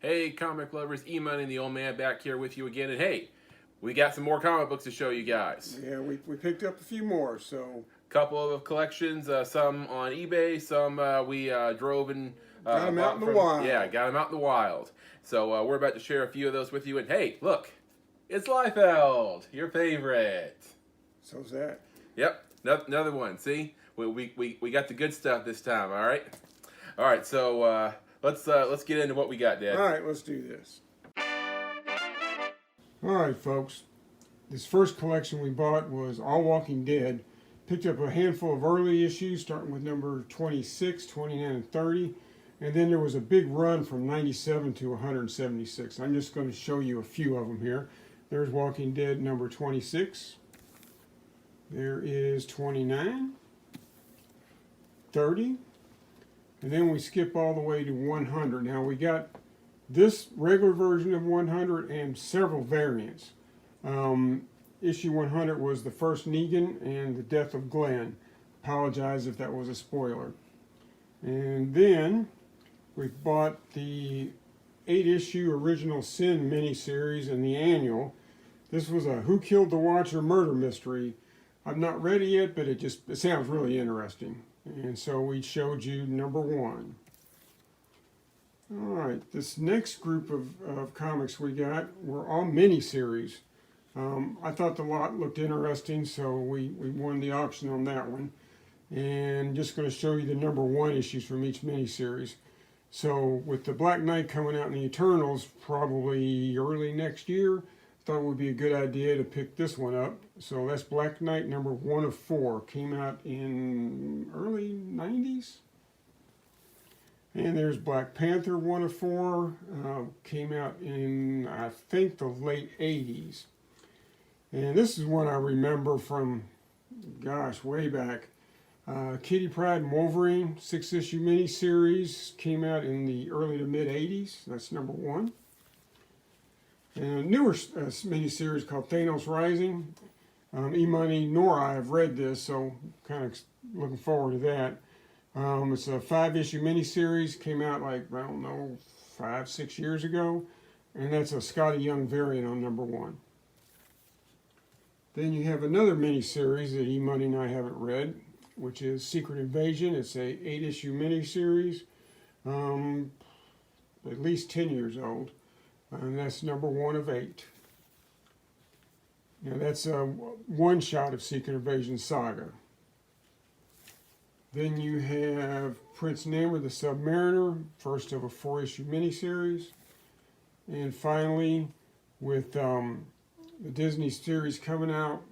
Hey, comic lovers, EMoney and the old man back here with you again. And hey, we got some more comic books to show you guys. Yeah, we picked up a few more, so. Couple of collections, some on eBay, some we drove and got them out in the wild. Yeah, got them out in the wild. So we're about to share a few of those with you. And hey, look, it's Liefeld, your favorite. So's that. Yep, another one. See, we got the good stuff this time. All right. So let's get into what we got, Dad. All right, let's do this. All right, folks. This first collection we bought was All Walking Dead. Picked up a handful of early issues, starting with number 26, 29, and 30. And then there was a big run from 97 to 176. I'm just going to show you a few of them here. There's Walking Dead number 26. There is 29, 30, and then we skip all the way to 100. Now we got this regular version of 100 and several variants. Issue 100 was the first Negan and the death of Glenn. Apologize if that was a spoiler. And then we bought the 8-issue Original Sin miniseries and the annual. This was a Who Killed the Watcher murder mystery. I've not read it yet, but it sounds really interesting. And so we showed you number 1. All right, this next group of comics we got were all miniseries. I thought the lot looked interesting, so we won the auction on that one. And just going to show you the number 1 issues from each miniseries. So with the Black Knight coming out in the Eternals probably early next year, thought it would be a good idea to pick this one up. So that's Black Knight number 1 of 4. Came out in early 90s. And there's Black Panther 1 of 4. Came out in, I think, the late 80s. And this is one I remember from, gosh, way back. Kitty Pryde and Wolverine 6-issue miniseries. Came out in the early to mid 80s. That's number 1. And a newer miniseries called Thanos Rising. EMoney nor I have read this, so kind of looking forward to that. It's a 5-issue miniseries, came out like, I don't know, 5-6 years ago. And that's a Scotty Young variant on number 1. Then you have another miniseries that EMoney and I haven't read, which is Secret Invasion. It's a 8-issue miniseries, at least 10 years old. And that's number 1 of 8. Now that's a one-shot of Secret Invasion Saga. Then you have Prince Namor the Submariner, first of a 4-issue miniseries. And finally, with the Disney series coming out,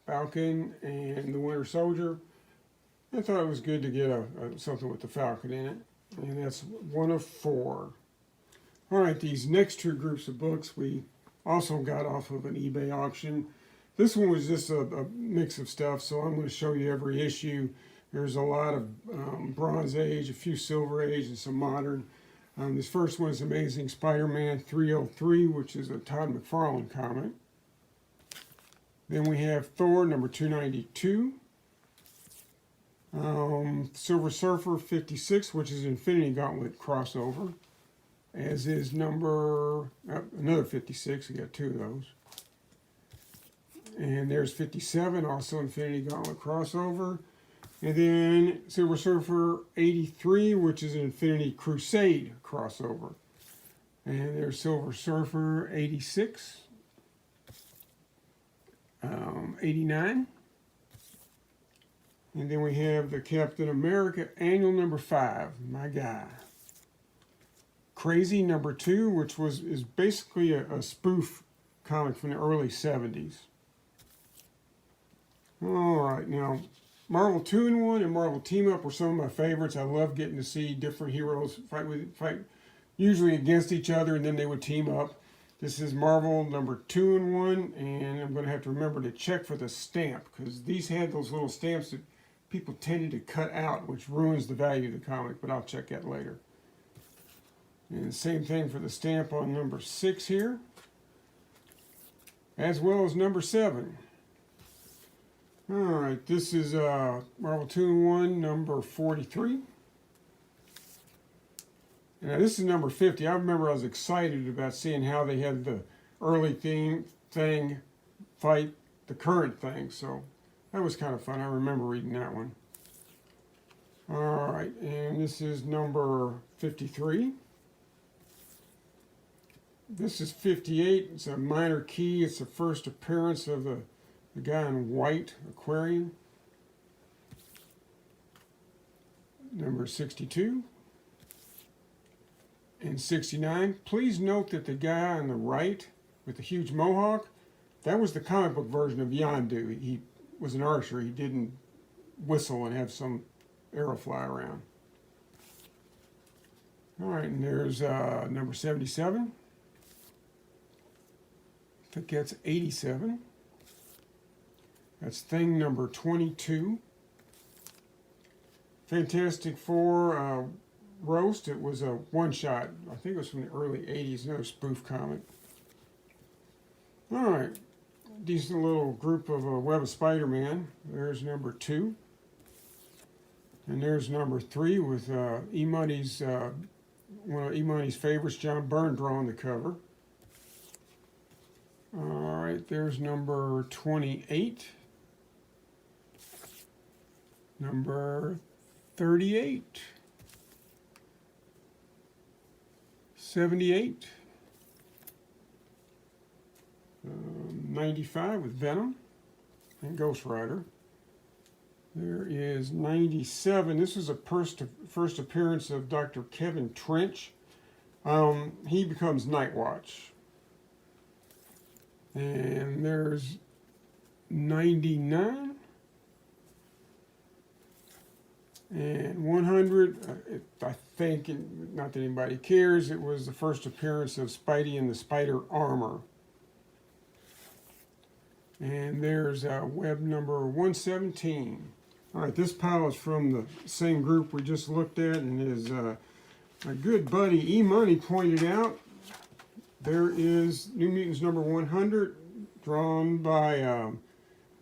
Falcon and the Winter Soldier, I thought it was good to get something with the Falcon in it. And that's 1 of 4. All right, these next 2 groups of books we also got off of an eBay auction. This one was just a mix of stuff, so I'm going to show you every issue. There's a lot of Bronze Age, a few Silver Age, and some modern. This first one is Amazing Spider-Man 303, which is a Todd McFarlane comic. Then we have Thor number 292. Silver Surfer 56, which is Infinity Gauntlet crossover. As is number, another 56, we got 2 of those. And there's 57, also Infinity Gauntlet crossover. And then Silver Surfer 83, which is an Infinity Crusade crossover. And there's Silver Surfer 86, 89. And then we have the Captain America Annual number 5, my guy. Crazy number 2, which is basically a spoof comic from the early 70s. All right, now Marvel 2-in-1 and Marvel Team Up were some of my favorites. I love getting to see different heroes fight usually against each other, and then they would team up. This is Marvel number 2-in-1, and I'm going to have to remember to check for the stamp, because these had those little stamps that people tended to cut out, which ruins the value of the comic, but I'll check that later. And the same thing for the stamp on number 6 here, as well as number 7. All right, this is Marvel 2-in-1 number 43. Now this is number 50. I remember I was excited about seeing how they had the early thing fight the current thing. So that was kind of fun. I remember reading that one. All right, and this is number 53. This is 58. It's a minor key. It's the first appearance of the guy in white, Aquarian. Number 62. And 69. Please note that the guy on the right with the huge mohawk, that was the comic book version of Yondu. He was an archer. He didn't whistle and have some arrow fly around. All right, and there's number 77. I think that's 87. That's thing number 22. Fantastic Four Roast. It was a one-shot. I think it was from the early 80s. Another spoof comic. All right. Decent little group of Web of Spider-Man. There's number 2. And there's number 3 with EMoney's, one of EMoney's favorites, John Byrne, drawing the cover. All right, there's number 28. Number 38. 78. 95 with Venom and Ghost Rider. There is 97. This is a first appearance of Dr. Kevin Trench. He becomes Nightwatch. And there's 99. And 100. I think, not that anybody cares, it was the first appearance of Spidey in the Spider Armor. And there's web number 117. All right, this pile is from the same group we just looked at, and is my good buddy EMoney pointed out. There is New Mutants number 100, drawn by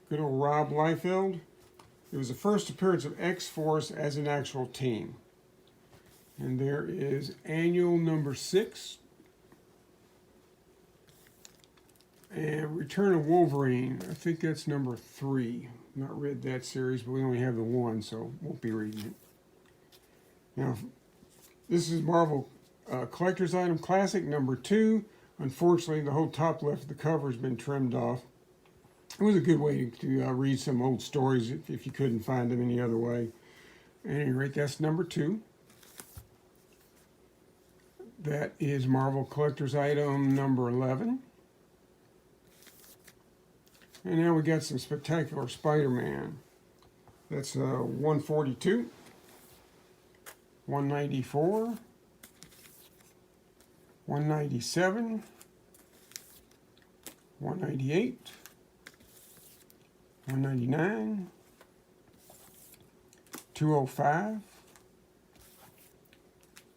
good old Rob Liefeld. It was the first appearance of X-Force as an actual team. And there is annual number 6. And Return of Wolverine, I think that's number 3. Not read that series, but we only have the one, so won't be reading it. Now, this is Marvel Collector's Item Classic number 2. Unfortunately, the whole top left of the cover has been trimmed off. It was a good way to read some old stories if you couldn't find them any other way. At any rate, that's number 2. That is Marvel Collector's Item number 11. And now we got some Spectacular Spider-Man. That's 142, 194, 197, 198, 199, 205,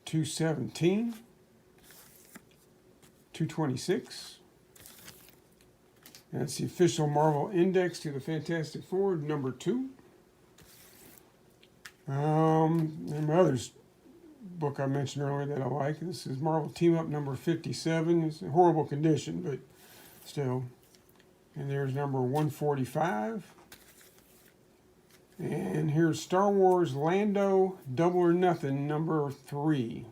217, 226. That's the official Marvel Index to the Fantastic Four, number 2. And my other book I mentioned earlier that I like, this is Marvel Team Up number 57. It's in horrible condition, but still. And there's number 145. And here's Star Wars Lando Double or Nothing number 3.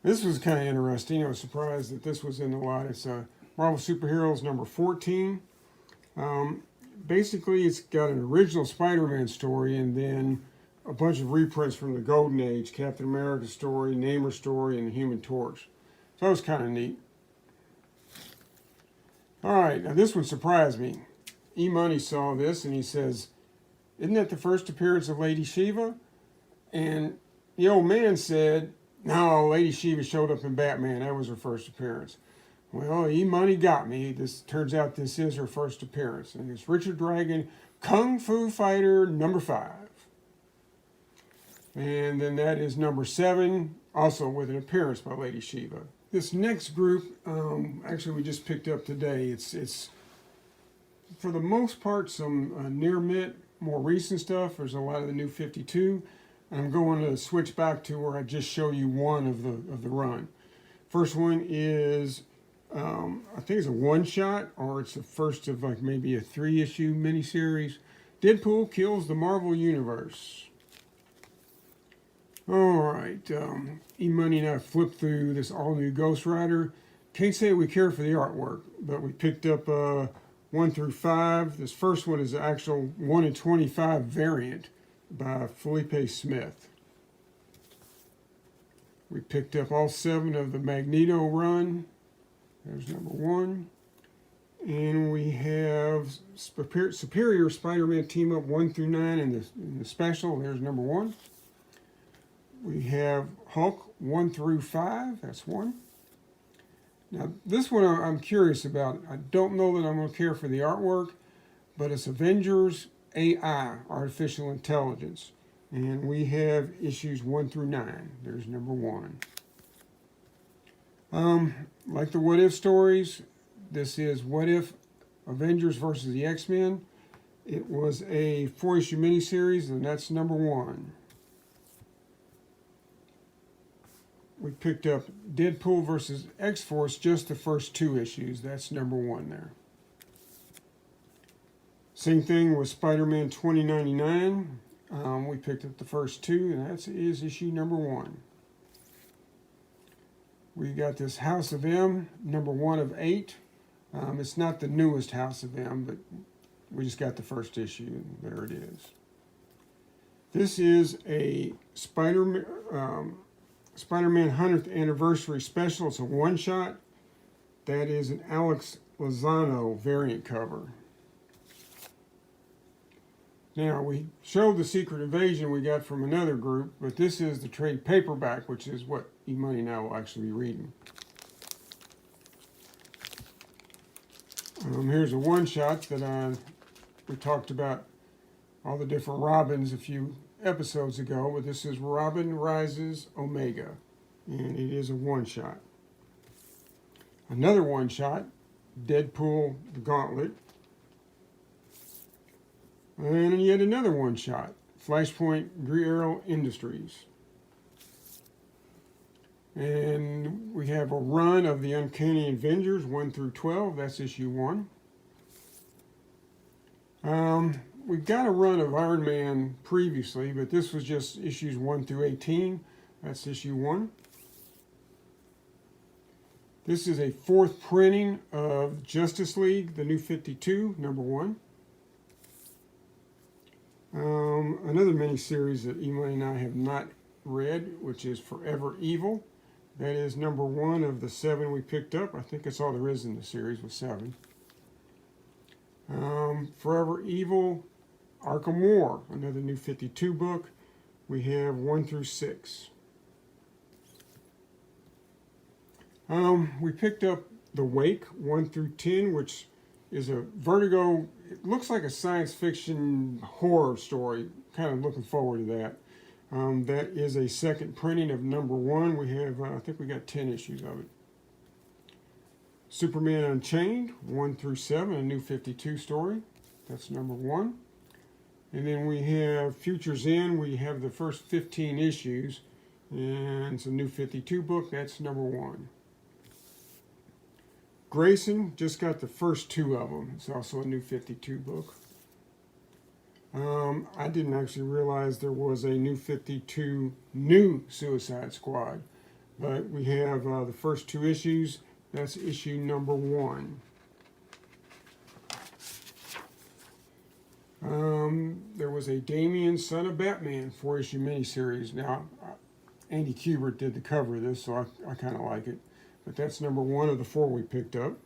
This was kind of interesting. I was surprised that this was in the lot. It's Marvel Superheroes number 14. Basically, it's got an original Spider-Man story and then a bunch of reprints from the Golden Age, Captain America story, Namor story, and the Human Torch. So that was kind of neat. All right, now this one surprised me. EMoney saw this and he says, "Isn't that the first appearance of Lady Shiva?" And the old man said, "No, Lady Shiva showed up in Batman. That was her first appearance." Well, EMoney got me. This turns out this is her first appearance. And it's Richard Dragon, Kung Fu Fighter number 5. And then that is number 7, also with an appearance by Lady Shiva. This next group, actually we just picked up today. It's for the most part some near mint, more recent stuff. There's a lot of the new 52. I'm going to switch back to where I just show you one of the run. First one is, I think it's a one-shot, or it's the first of like maybe a 3-issue miniseries. Deadpool kills the Marvel Universe. All right, EMoney and I flipped through this all-new Ghost Rider. Can't say we care for the artwork, but we picked up 1 through 5. This first one is the actual 1 in 25 variant by Felipe Smith. We picked up all 7 of the Magneto run. There's number 1. And we have Superior Spider-Man Team Up 1 through 9 in the special. There's number 1. We have Hulk 1 through 5. That's 1. Now, this one I'm curious about. I don't know that I'm going to care for the artwork, but it's Avengers AI, Artificial Intelligence. And we have issues 1 through 9. There's number 1. Like the What If stories, this is What If Avengers versus the X-Men. It was a 4-issue miniseries, and that's number 1. We picked up Deadpool versus X-Force, just the first 2 issues. That's number 1 there. Same thing with Spider-Man 2099. We picked up the first 2, and that is issue number 1. We got this House of M, number 1 of 8. It's not the newest House of M, but we just got the first issue, and there it is. This is a Spider-Man 100th anniversary special. It's a one-shot. That is an Alex Lozano variant cover. Now, we showed the Secret Invasion we got from another group, but this is the trade paperback, which is what EMoney now will actually be reading. Here's a one-shot that we talked about all the different Robins a few episodes ago, but this is Robin Rises Omega, and it is a one-shot. Another one-shot, Deadpool The Gauntlet. And yet another one-shot, Flashpoint Green Arrow Industries. And we have a run of the Uncanny Avengers 1 through 12. That's issue 1. We've got a run of Iron Man previously, but this was just issues 1 through 18. That's issue 1. This is a 4th printing of Justice League, the New 52, number 1. Another miniseries that EMoney and I have not read, which is Forever Evil. That is number 1 of the 7 we picked up. I think that's all there is in the series, with 7. Forever Evil, Arkham War, another New 52 book. We have 1 through 6. We picked up The Wake, 1 through 10, which is a Vertigo. It looks like a science fiction horror story. Kind of looking forward to that. That is a 2nd printing of number 1. We have, I think we got 10 issues of it. Superman Unchained, 1 through 7, a New 52 story. That's number 1. And then we have Futures End. We have the first 15 issues. And it's a New 52 book. That's number 1. Grayson, just got the first 2 of them. It's also a New 52 book. I didn't actually realize there was a New 52 new Suicide Squad. But we have the first 2 issues. That's issue number 1. There was a Damian, Son of Batman 4-issue miniseries. Now, Andy Kubert did the cover of this, so I kind of like it. But that's number 1 of the 4 we picked up.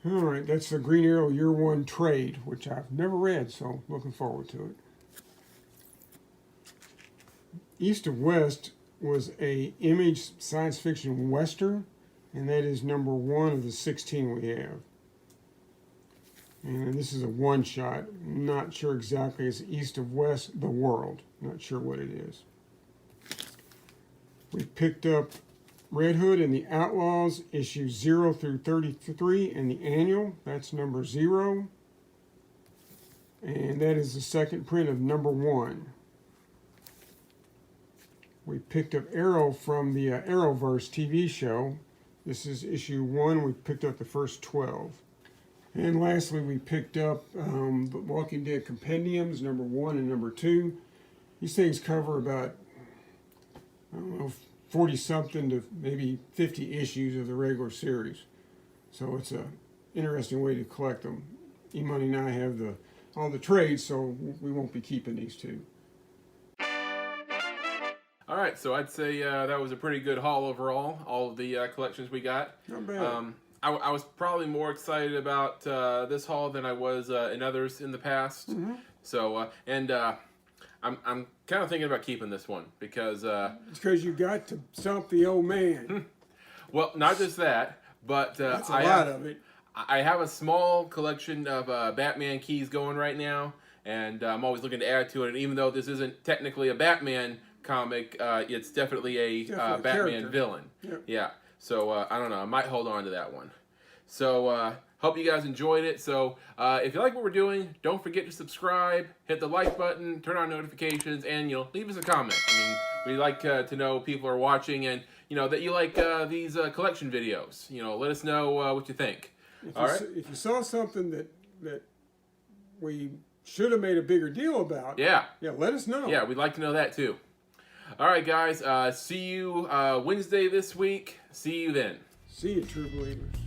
All right, that's the Green Arrow Year 1 trade, which I've never read, so looking forward to it. East of West was a Image science fiction western, and that is number 1 of the 16 we have. And this is a one-shot. Not sure exactly. It's East of West, The World. Not sure what it is. We picked up Red Hood and the Outlaws, issues 0 through 33 in the annual. That's number 0. and that is the second print of #1. We picked up Arrow from the Arrowverse TV show. This is issue 1. We picked up the first 12. And lastly, we picked up the Walking Dead Compendiums, #1 and #2. These things cover about, I don't know, 40-something to maybe 50 issues of the regular series. So it's a interesting way to collect them. EMoney and I have all the trades, so we won't be keeping these two. All right, so I'd say that was a pretty good haul overall. All of the collections we got. Not bad. I was probably more excited about this haul than I was in others in the past. Mm-hmm. So I'm kind of thinking about keeping this one because It's because you got to stump the old man. well, not just that, but That's a lot of it. I have a small collection of Batman keys going right now, and I'm always looking to add to it. And even though this isn't technically a Batman comic, it's definitely a Batman character. villain. Yep. Yeah. So I don't know. I might hold on to that one. So hope you guys enjoyed it. So if you like what we're doing, don't forget to subscribe, hit the like button, turn on notifications, and leave us a comment. I mean, we like to know people are watching, and that you like these collection videos. Let us know what you think. If you saw something that we should have made a bigger deal about, yeah, let us know. Yeah, we'd like to know that too. All right, guys. See you Wednesday this week. See you then. See you, true believers.